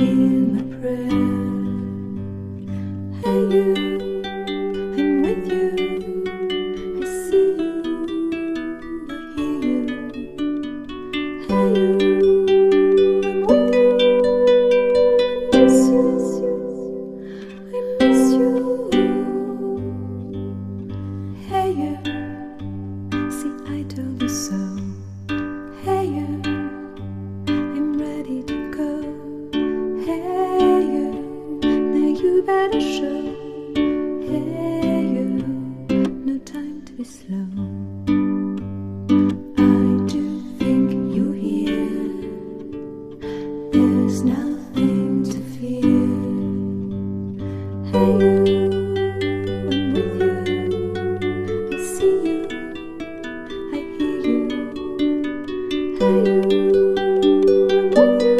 hear my prayer. Hey you, I'm with you. I see you, I hear you. Hey you, I'm with you. I miss you, I miss you. Hey you, see I told you so. Hey you, I'm ready to go. Hey you, now you better show. Hey you, no time to be slow. I do think you're here. There's nothing to fear. Hey you, I'm with you. I see you, I hear you. Hey you, I'm with you.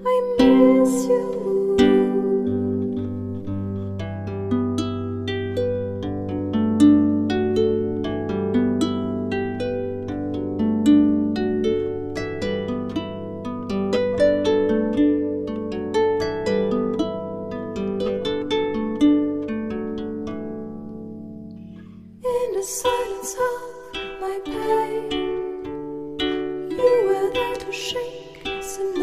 I miss you. In the silence of my pain, you were there to shake some